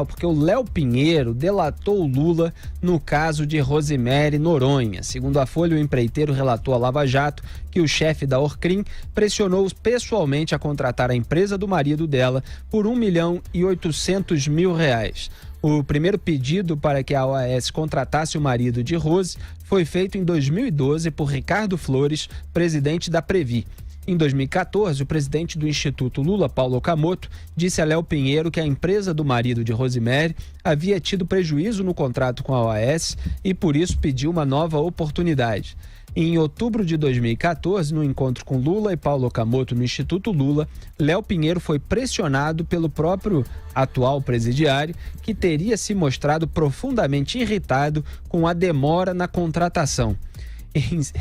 porque o Léo Pinheiro delatou o Lula no caso de Rosemary Noronha. Segundo a Folha, o empreiteiro relatou à Lava Jato que o chefe da Orcrim pressionou pessoalmente a contratar a empresa do marido dela por R$1.800.000. O primeiro pedido para que a OAS contratasse o marido de Rose foi feito em 2012 por Ricardo Flores, presidente da Previ. Em 2014, o presidente do Instituto Lula, Paulo Okamoto, disse a Léo Pinheiro que a empresa do marido de Rosemary havia tido prejuízo no contrato com a OAS e, por isso, pediu uma nova oportunidade. Em outubro de 2014, no encontro com Lula e Paulo Okamoto no Instituto Lula, Léo Pinheiro foi pressionado pelo próprio atual presidiário, que teria se mostrado profundamente irritado com a demora na contratação.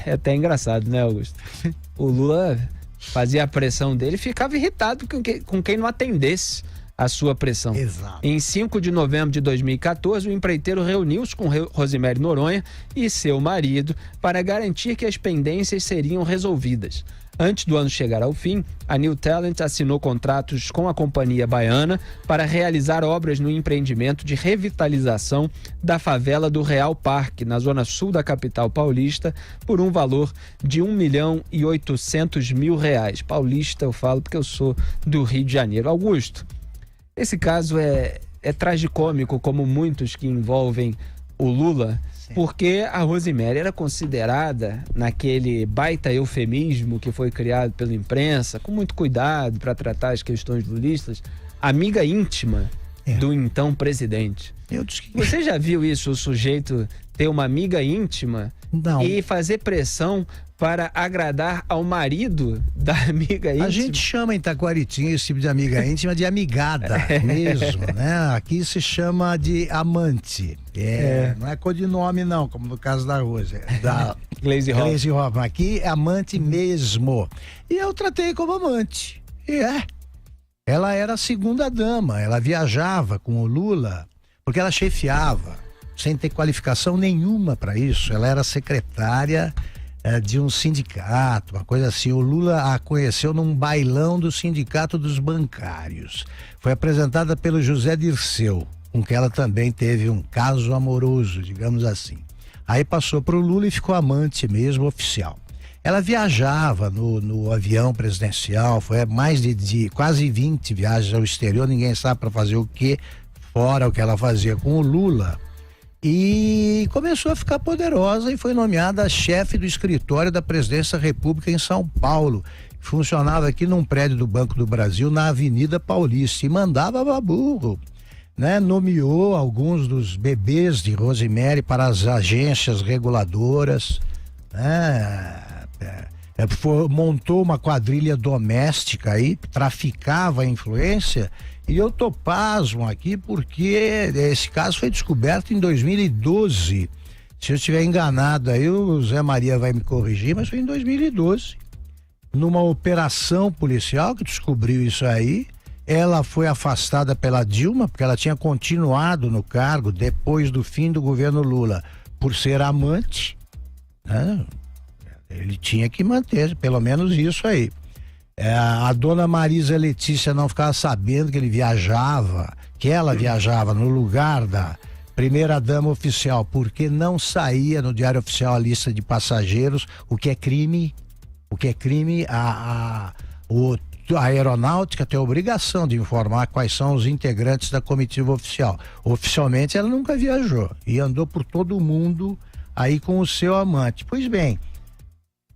É até engraçado, né, Augusto? O Lula fazia a pressão dele e ficava irritado com quem não atendesse a sua pressão. Exato. Em 5 de novembro de 2014, o empreiteiro reuniu-se com Rosemary Noronha e seu marido para garantir que as pendências seriam resolvidas. Antes do ano chegar ao fim, a New Talent assinou contratos com a companhia baiana para realizar obras no empreendimento de revitalização da favela do Real Parque, na zona sul da capital paulista, por um valor de R$1.800.000. Paulista eu falo porque eu sou do Rio de Janeiro. Augusto, esse caso é tragicômico, como muitos que envolvem o Lula, porque a Rosemary era considerada, naquele baita eufemismo que foi criado pela imprensa, com muito cuidado para tratar as questões lulistas, amiga íntima do então presidente. Você já viu isso, o sujeito ter uma amiga íntima e fazer pressão para agradar ao marido da amiga íntima? A gente chama em Taquaritinga esse tipo de amiga íntima de amigada mesmo, né? Aqui se chama de amante. Não é codinome não, como no caso da Rose, da Glaze Hoffman. Aqui é amante mesmo. E eu tratei como amante. Ela era a segunda dama, ela viajava com o Lula, porque ela chefiava, sem ter qualificação nenhuma para isso. Ela era secretária de um sindicato, uma coisa assim. O Lula a conheceu num bailão do Sindicato dos Bancários. Foi apresentada pelo José Dirceu, com que ela também teve um caso amoroso, digamos assim. Aí passou para o Lula e ficou amante mesmo, oficial. Ela viajava no avião presidencial, foi mais de quase 20 viagens ao exterior, ninguém sabe para fazer o quê, fora o que ela fazia com o Lula. E começou a ficar poderosa e foi nomeada chefe do escritório da Presidência da República em São Paulo. Funcionava aqui num prédio do Banco do Brasil, na Avenida Paulista, e mandava baburro, né? Nomeou alguns dos bebês de Rosemary para as agências reguladoras, né? Montou uma quadrilha doméstica aí, traficava a influência. E eu tô pasmo aqui porque esse caso foi descoberto em 2012. Se eu estiver enganado aí, o Zé Maria vai me corrigir, mas foi em 2012. Numa operação policial que descobriu isso aí, ela foi afastada pela Dilma, porque ela tinha continuado no cargo depois do fim do governo Lula, por ser amante, né? Ele tinha que manter, pelo menos isso aí. A dona Marisa Letícia não ficava sabendo que ela viajava no lugar da primeira dama oficial, porque não saía no Diário Oficial a lista de passageiros, o que é crime. A aeronáutica tem a obrigação de informar quais são os integrantes da comitiva oficial. Oficialmente ela nunca viajou e andou por todo o mundo aí com o seu amante. Pois bem,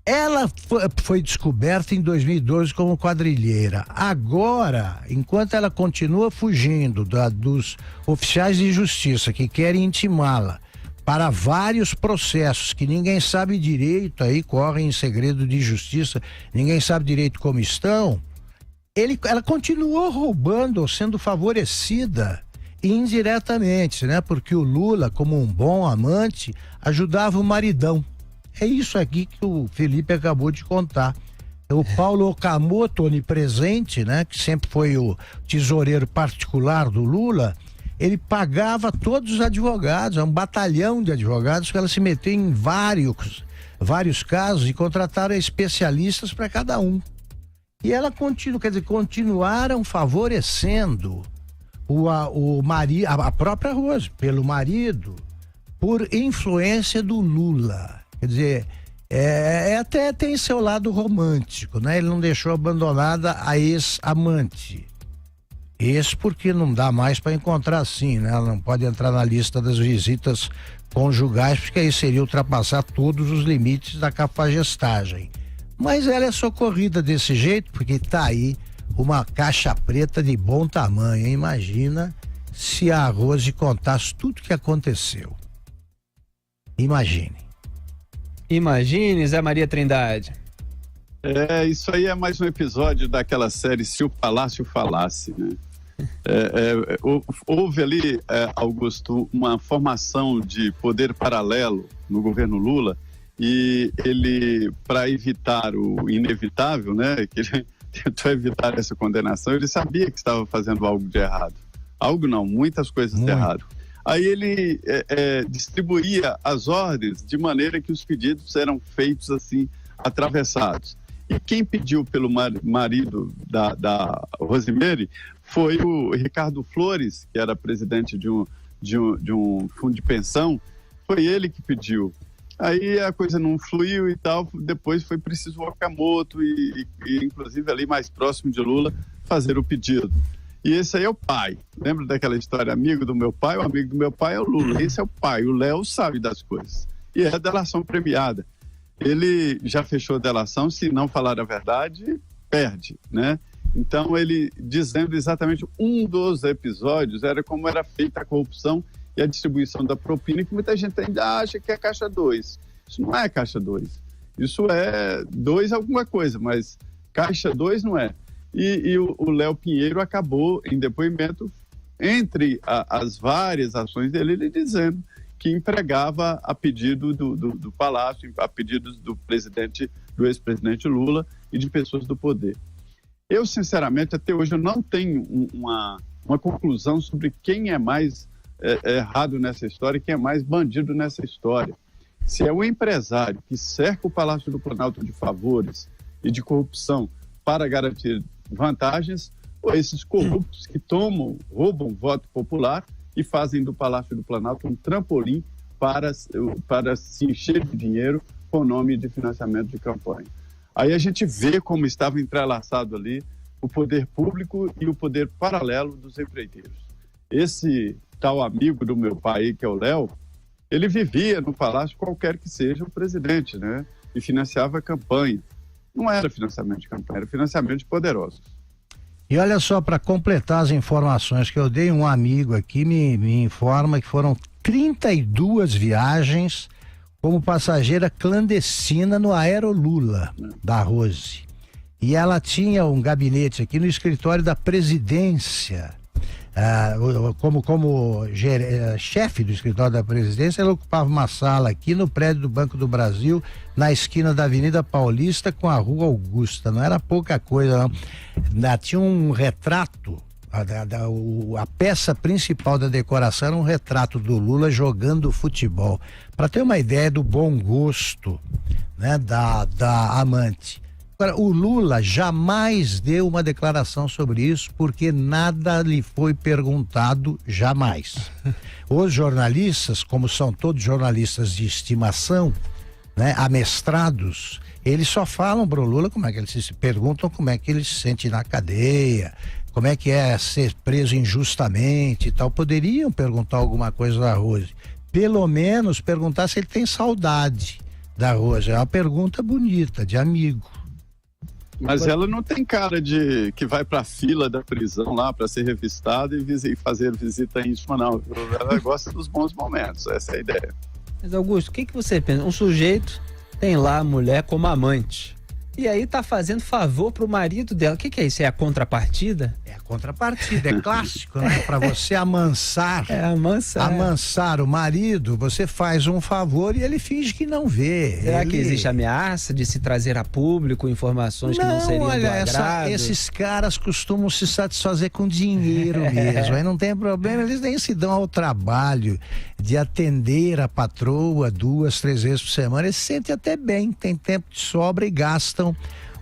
ela foi descoberta em 2012 como quadrilheira. Agora, enquanto ela continua fugindo dos oficiais de justiça que querem intimá-la para vários processos que ninguém sabe direito, aí correm em segredo de justiça, ninguém sabe direito como estão, ela continuou roubando, sendo favorecida indiretamente, né? Porque o Lula, como um bom amante, ajudava o maridão. É isso aqui que o Felipe acabou de contar. O Paulo Okamoto, onipresente, né, que sempre foi o tesoureiro particular do Lula, ele pagava todos os advogados, um batalhão de advogados que ela se meteu em vários casos e contrataram especialistas para cada um. E ela continuaram favorecendo a própria Rose, pelo marido, por influência do Lula. Quer dizer, até tem seu lado romântico, né? Ele não deixou abandonada a ex-amante. Ex porque não dá mais para encontrar assim, né? Ela não pode entrar na lista das visitas conjugais, porque aí seria ultrapassar todos os limites da cafajestagem. Mas ela é socorrida desse jeito porque tá aí uma caixa preta de bom tamanho. Imagina se a Rose contasse tudo que aconteceu. Imagine, Zé Maria Trindade. Isso aí é mais um episódio daquela série Se o Palácio Falasse, né? Houve ali, Augusto, uma formação de poder paralelo no governo Lula, e ele, para evitar o inevitável, né, que ele tentou evitar essa condenação, ele sabia que estava fazendo algo de errado. Algo não, muitas coisas de errado. Aí ele distribuía as ordens de maneira que os pedidos eram feitos assim, atravessados. E quem pediu pelo marido da Rosemary foi o Ricardo Flores, que era presidente de um fundo de pensão. Foi ele que pediu. Aí a coisa não fluiu e tal, depois foi preciso o Okamoto e inclusive ali mais próximo de Lula fazer o pedido. E esse aí é o pai. Lembra daquela história, amigo do meu pai? O amigo do meu pai é o Lula. Esse é o pai. O Léo sabe das coisas. E é a delação premiada. Ele já fechou a delação, se não falar a verdade, perde, né? Então ele, dizendo exatamente um dos episódios, era como era feita a corrupção e a distribuição da propina, que muita gente ainda acha que é caixa 2. Isso não é caixa 2. Isso é 2 alguma coisa, mas caixa 2 não é. E o Léo Pinheiro acabou, em depoimento, entre as várias ações dele, ele dizendo que empregava a pedido do Palácio, a pedidos do ex-presidente Lula e de pessoas do poder. Eu, sinceramente, até hoje eu não tenho uma conclusão sobre quem é mais errado nessa história e quem é mais bandido nessa história. Se é o empresário que cerca o Palácio do Planalto de favores e de corrupção para garantir vantagens, ou esses corruptos que roubam voto popular e fazem do Palácio do Planalto um trampolim para se encher de dinheiro com o nome de financiamento de campanha. Aí a gente vê como estava entrelaçado ali o poder público e o poder paralelo dos empreiteiros. Esse tal amigo do meu pai, que é o Léo, ele vivia no Palácio qualquer que seja o presidente, né? E financiava a campanha. Não era financiamento de campanha, era financiamento de poderosos. E olha só, para completar as informações que eu dei, um amigo aqui me informa que foram 32 viagens como passageira clandestina no Aerolula da Rose. E ela tinha um gabinete aqui no escritório da presidência. Como chefe do escritório da presidência, ela ocupava uma sala aqui no prédio do Banco do Brasil, na esquina da Avenida Paulista com a Rua Augusta. Não era pouca coisa, não. Tinha um retrato, a peça principal da decoração era um retrato do Lula jogando futebol. Para ter uma ideia do bom gosto, né, da amante. Agora, o Lula jamais deu uma declaração sobre isso, porque nada lhe foi perguntado, jamais. Os jornalistas, como são todos jornalistas de estimação, né, amestrados, eles só falam pro Lula como é que eles se perguntam como é que ele se sente na cadeia, como é que é ser preso injustamente e tal. Poderiam perguntar alguma coisa da Rose. Pelo menos perguntar se ele tem saudade da Rose. É uma pergunta bonita, de amigo. Mas ela não tem cara de que vai para a fila da prisão lá para ser revistada e fazer visita íntima, não. Ela gosta dos bons momentos, essa é a ideia. Mas, Augusto, o que você pensa? Um sujeito tem lá a mulher como amante e aí tá fazendo favor pro marido dela. O que é isso? É a contrapartida? É a contrapartida, é clássico, né? Para você amansar. Amansar o marido, você faz um favor e ele finge que não vê. Será que existe ameaça de se trazer a público informações que não seriam do agrado? Esses caras costumam se satisfazer com dinheiro mesmo. Aí não tem problema, eles nem se dão ao trabalho de atender a patroa 2, 3 vezes por semana. Eles se sentem até bem, tem tempo de sobra e gastam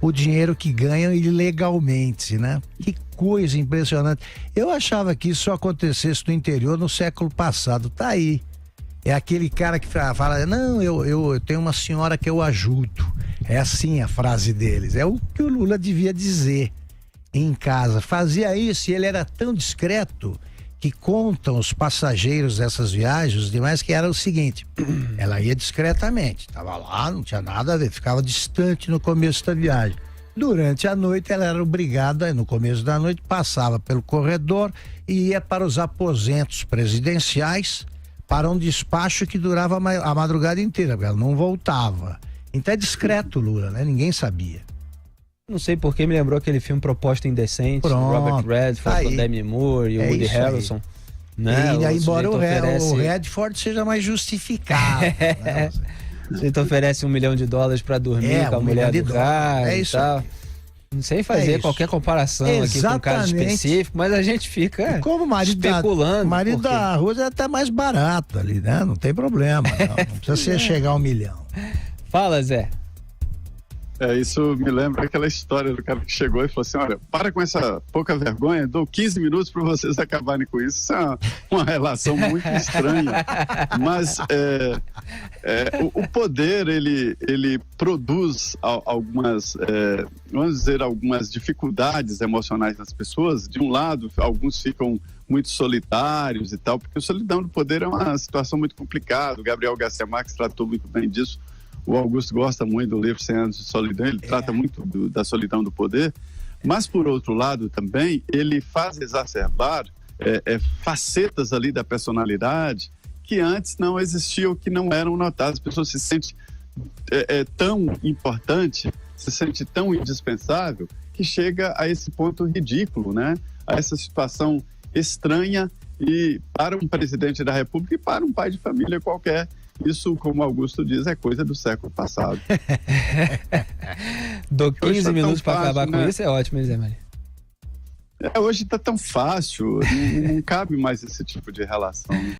o dinheiro que ganham ilegalmente, né? Que coisa impressionante. Eu achava que isso só acontecesse no interior no século passado. Tá aí. É aquele cara que fala, não, eu tenho uma senhora que eu ajudo. É assim a frase deles. É o que o Lula devia dizer em casa. Fazia isso e ele era tão discreto que contam os passageiros dessas viagens, os demais, que era o seguinte: ela ia discretamente, estava lá, não tinha nada a ver, ficava distante no começo da viagem. Durante a noite ela era obrigada, no começo da noite, passava pelo corredor e ia para os aposentos presidenciais para um despacho que durava a madrugada inteira, porque ela não voltava. Então é discreto, Lula, né? Ninguém sabia. Não sei porque me lembrou aquele filme Proposta Indecente, Pronto, Robert Redford, com Demi Moore e o Woody Harrelson. Né? E embora o Redford seja mais justificado. Né? Você te oferece $1 milhão para dormir com a mulher do cara e tal. Sem fazer qualquer comparação aqui com um caso específico, mas a gente fica como especulando. O marido da Rose é até mais barato ali, né? Não tem problema, não precisa você chegar a $1 milhão. Fala, Zé. Isso me lembra aquela história do cara que chegou e falou assim: olha, para com essa pouca vergonha, dou 15 minutos para vocês acabarem com isso. Isso é uma relação muito estranha. Mas o poder, ele produz algumas, vamos dizer, algumas dificuldades emocionais nas pessoas. De um lado, alguns ficam muito solitários e tal, porque a solidão do poder é uma situação muito complicada. O Gabriel Garcia Marques tratou muito bem disso. O Augusto gosta muito do livro 100 anos de solidão, ele trata muito da solidão do poder, mas por outro lado também ele faz exacerbar facetas ali da personalidade que antes não existiam, que não eram notadas. As pessoas se sentem tão importante, se sente tão indispensável, que chega a esse ponto ridículo, né? A essa situação estranha, e para um presidente da República e para um pai de família qualquer. Isso, como Augusto diz, é coisa do século passado. Dou 15 minutos para acabar com isso, é ótimo, hein, Zé Maria? Hoje está tão fácil, não cabe mais esse tipo de relação.